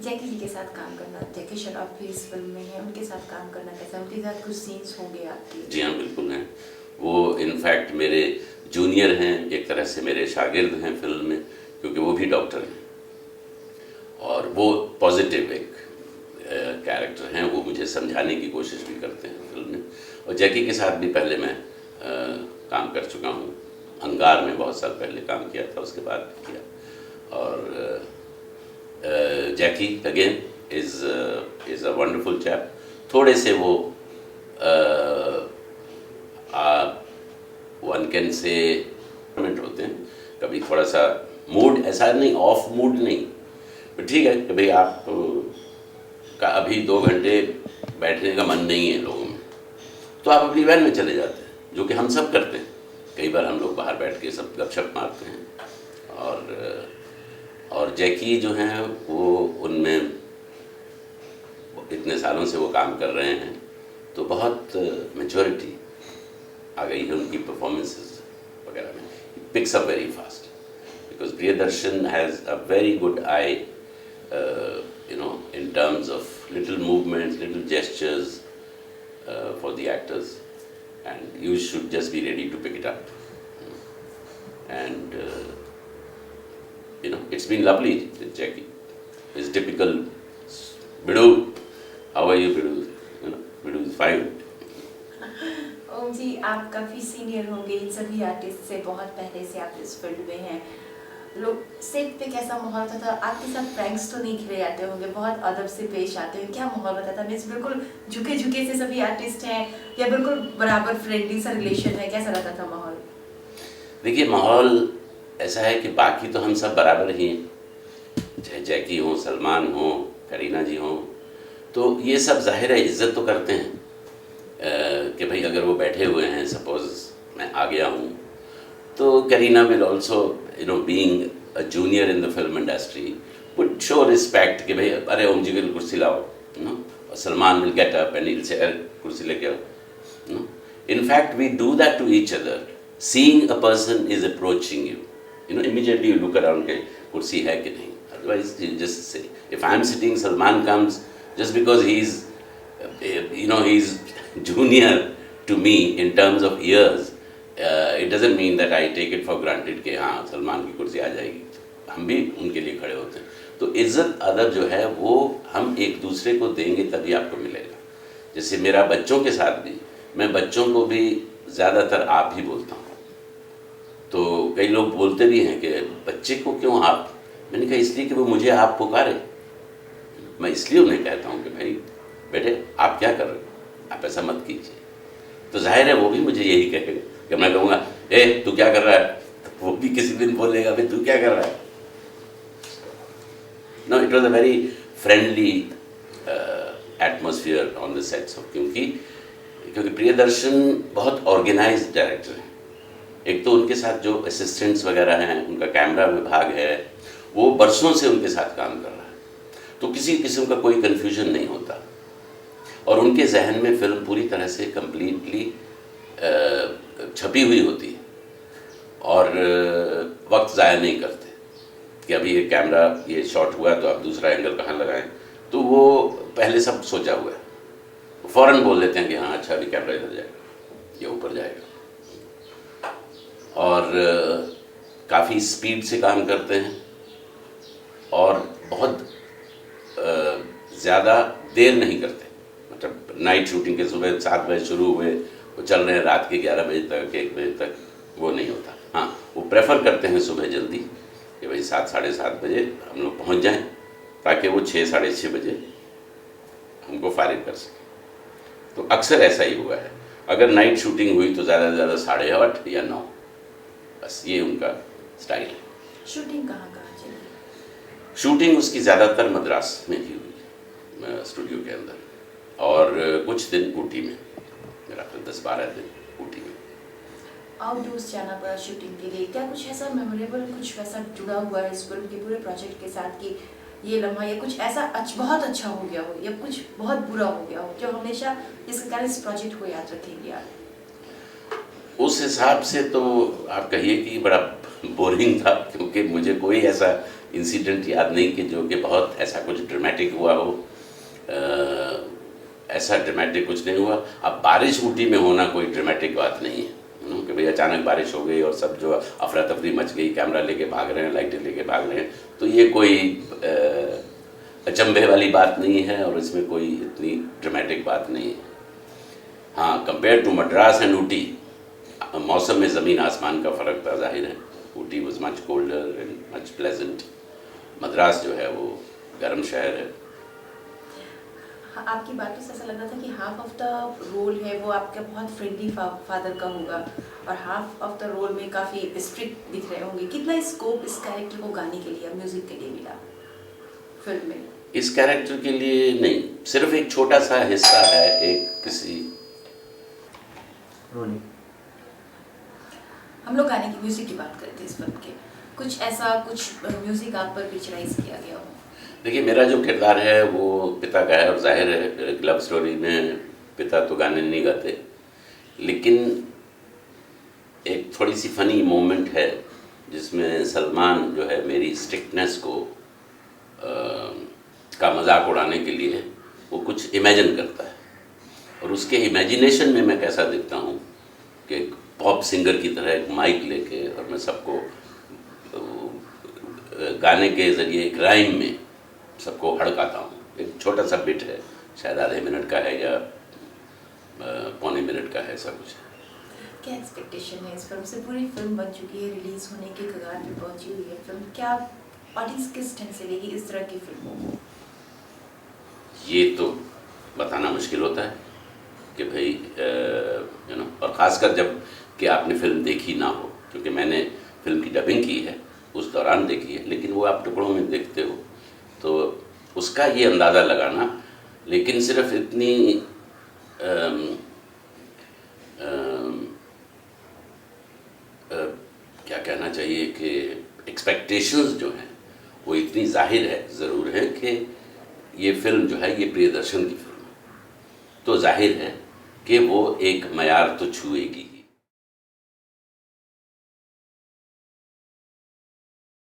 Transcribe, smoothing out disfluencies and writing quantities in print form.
जैकी जी के साथ काम करना, जैकी श्रॉफ भी इस फिल्म में है, उनके साथ काम करना कैसा है? उनके साथ कुछ सीन्स होंगे आपके? जी हाँ, बिल्कुल हैं। वो इनफैक्ट मेरे जूनियर हैं, एक तरह से मेरे शागिर्द हैं फिल्म में, क्योंकि वो भी डॉक्टर हैं और वो पॉजिटिव एक कैरेक्टर हैं। वो मुझे समझाने की कोशिश भी करते हैं फिल्म में। और जैकी के साथ भी पहले मैं काम कर चुका हूँ। अंगार में बहुत साल पहले काम किया था, उसके बाद भी किया। और Jackie again is a wonderful chap. थोड़े से वो वन कैन से होते हैं, कभी थोड़ा सा मूड ऐसा नहीं, ऑफ मूड नहीं, तो ठीक है कि भाई आप का अभी 2 घंटे बैठने का मन नहीं है लोगों में, तो आप अपनी वैन में चले जाते हैं, जो कि हम सब करते हैं। कई बार हम लोग बाहर बैठ के सब गपशप मारते हैं। और जैकी जो हैं वो उनमें इतने सालों से वो काम कर रहे हैं, तो बहुत मेच्योरिटी आ गई है उनकी परफॉर्मेंसेस वगैरह में। Picks up very fast because Priyadarshan has a very good I in terms of little movements, little gestures for the actors, and you should just be ready to pick it up. And it's been lovely with Jackie. It's typical Bidu. How are you, Bidu? Bidu is fine. ओम जी, आप काफ़ी senior होंगे इन सभी artist से, बहुत पहले से आप इस फील्ड में हैं। लोग सेट पे कैसा माहौल होता था? आपके साथ प्रैंक्स तो नहीं खेले जाते होंगे, बहुत अदब से पेश आते हैं, क्या माहौल होता था? मीन्स बिल्कुल झुके झुके से सभी आर्टिस्ट हैं या बिल्कुल बराबर फ्रेंडली सा रिलेशन है, कैसा रहता था माहौल? देखिए, माहौल ऐसा है कि बाकी तो हम सब बराबर ही हैं, चाहे जैकी हो, सलमान हो, करीना जी हो, तो ये सब जाहिर है इज्जत तो करते हैं कि भाई अगर वो बैठे हुए हैं, सपोज मैं आ गया हूँ, तो Kareena will also being a junior in the film industry would show respect कि भाई अरे ओम जी की कुर्सी लाओ, और Salman will get up and he will say अरे कुर्सी लेके आओ। In fact we do that to each other. Seeing a person is approaching you, immediately you look around के कुर्सी है कि नहीं, otherwise you just say if I am sitting, Salman comes, just because he's he's junior to me in terms of years, it doesn't mean that I take it for granted कि हाँ सलमान की कुर्सी आ जाएगी। हम भी उनके लिए खड़े होते हैं। तो इज्जत अदब जो है वो हम एक दूसरे को देंगे तभी आपको मिलेगा। जैसे मेरा बच्चों के साथ भी, मैं बच्चों को भी ज़्यादातर आप ही बोलता हूँ। तो कई लोग बोलते भी हैं कि बच्चे को क्यों आप? मैंने कहा इसलिए कि वो मुझे आप पुकारे। मैं इसलिए उन्हें कहता हूँ कि भाई बेटे आप क्या कर रहे हो, आप ऐसा मत कीजिए। तो जाहिर है वो भी मुझे यही कहेगा कि मैं कहूँगा ए तू क्या कर रहा है, तो वो भी किसी दिन बोलेगा भाई तू क्या कर रहा है। No, it was a very friendly atmosphere on the sets of, क्योंकि प्रियदर्शन बहुत ऑर्गेनाइज्ड डायरेक्टर हैं। एक तो उनके साथ जो असिस्टेंट्स वगैरह हैं, उनका कैमरा विभाग है, वो बरसों से उनके साथ काम कर रहा है, तो किसी किस्म का कोई कन्फ्यूजन नहीं होता। और उनके जहन में फिल्म पूरी तरह से कम्प्लीटली छपी हुई होती है और वक्त ज़ाया नहीं करते कि अभी ये कैमरा ये शॉट हुआ तो अब दूसरा एंगल कहाँ लगाएं। तो वो पहले सब सोचा हुआ है, फ़ौरन बोल देते हैं कि हाँ अच्छा अभी कैमरा इधर जाएगा, ये ऊपर जाएगा। और काफ़ी स्पीड से काम करते हैं और बहुत ज़्यादा देर नहीं करते। मतलब नाइट शूटिंग के सुबह 7 बजे शुरू हुए, वो चल रहे हैं रात के 11 बजे तक, 1 बजे तक, वो नहीं होता। हाँ, वो प्रेफर करते हैं सुबह जल्दी कि भाई 7 साढ़े 7 बजे हम लोग पहुँच जाएं, ताकि वो 6 साढ़े 6 बजे हमको फारिग कर सकें। तो अक्सर ऐसा ही हुआ है। अगर नाइट शूटिंग हुई तो ज़्यादा से ज़्यादा 8:30 या 9, बस ये उनका स्टाइल है। शूटिंग कहाँ चली? शूटिंग उसकी ज़्यादातर मद्रास में ही हुई, स्टूडियो के अंदर, और कुछ दिन ऊटी में, मेरा 10-12 दिन ऊटी में। आउटडोर्स जाना पड़ा शूटिंग के लिए, क्या कुछ ऐसा मेमोरेबल, कुछ वैसा जुड़ा हुआ है इस फिल्म के पूरे प्रोजेक्ट के साथ कि ये लम्हा या कुछ ऐसा बहुत अच्छा हो गया हो या कुछ बहुत बुरा हो गया हो जो हमेशा जिसके कारण इस प्रोजेक्ट को याद रखेंगे आप? उस हिसाब से तो आप कहिए कि बड़ा बोरिंग था, क्योंकि मुझे कोई ऐसा इंसिडेंट याद नहीं कि जो कि बहुत ऐसा कुछ ड्रामेटिक हुआ हो। ऐसा ड्रामेटिक कुछ नहीं हुआ। अब बारिश ऊटी में होना कोई ड्रामेटिक बात नहीं है कि भाई अचानक बारिश हो गई और सब जो अफरा तफरी मच गई, कैमरा लेके भाग रहे हैं, लाइटें लेके भाग रहे हैं, तो ये कोई अचंभे वाली बात नहीं है और इसमें कोई इतनी ड्रामेटिक बात नहीं है। हाँ, compare to Madras and Ooty, मौसम में ज़मीन आसमान का फ़र्क था, जाहिर है। Ooty was much colder and much pleasant. Madras जो है वो गर्म शहर है। आपकी बातों से ऐसा लग रहा था कि हाफ ऑफ द रोल है वो आपका बहुत फ्रेंडली फादर का होगा और हाफ ऑफ द रोल में काफ़ी स्ट्रिक्ट दिख रहे होंगे। कितना स्कोप इस कैरेक्टर को गाने के लिए, म्यूजिक के लिए मिला फिल्म में? इस कैरेक्टर के लिए नहीं, सिर्फ एक छोटा सा हिस्सा है एक किसी हम लोग गाने की, म्यूजिक की बात करते हैं इस फिल्म के। कुछ ऐसा कुछ म्यूजिक आप पर पिक्चराइज किया गया हो? देखिए, मेरा जो किरदार है वो पिता का है और जाहिर है लव स्टोरी में पिता तो गाने नहीं गाते, लेकिन एक थोड़ी सी फनी मोमेंट है जिसमें सलमान जो है मेरी स्ट्रिक्टनेस को का मजाक उड़ाने के लिए वो कुछ इमेजिन करता है और उसके इमेजिनेशन में मैं कैसा दिखता हूँ कि एक पॉप सिंगर की तरह एक माइक लेके और मैं सबको गाने के ज़रिए एक राइम में सबको हड़काता हूँ। एक छोटा सा बिट है, शायद आधे मिनट का है या पौने मिनट का है, ऐसा कुछ है। क्या एक्सपेक्टेशन है इस फिल्म से? पूरी फिल्म बन चुकी है, रिलीज होने के कगार पे पहुंची हुई है फिल्म। क्या ऑडियंस किस ढंग से लेगी इस तरह की फिल्मों को? ये तो बताना मुश्किल होता है कि भाई और ख़ासकर जब कि आपने फिल्म देखी ना हो, क्योंकि मैंने फिल्म की डबिंग की है, उस दौरान देखी है, लेकिन वो आप टुकड़ों में देखते हो तो उसका ये अंदाज़ा लगाना। लेकिन सिर्फ इतनी क्या कहना चाहिए कि एक्सपेक्टेशंस जो हैं वो इतनी जाहिर है, ज़रूर है कि ये फिल्म जो है ये प्रियदर्शन की फिल्म है, तो जाहिर है कि वो एक मयार तो छुएगी।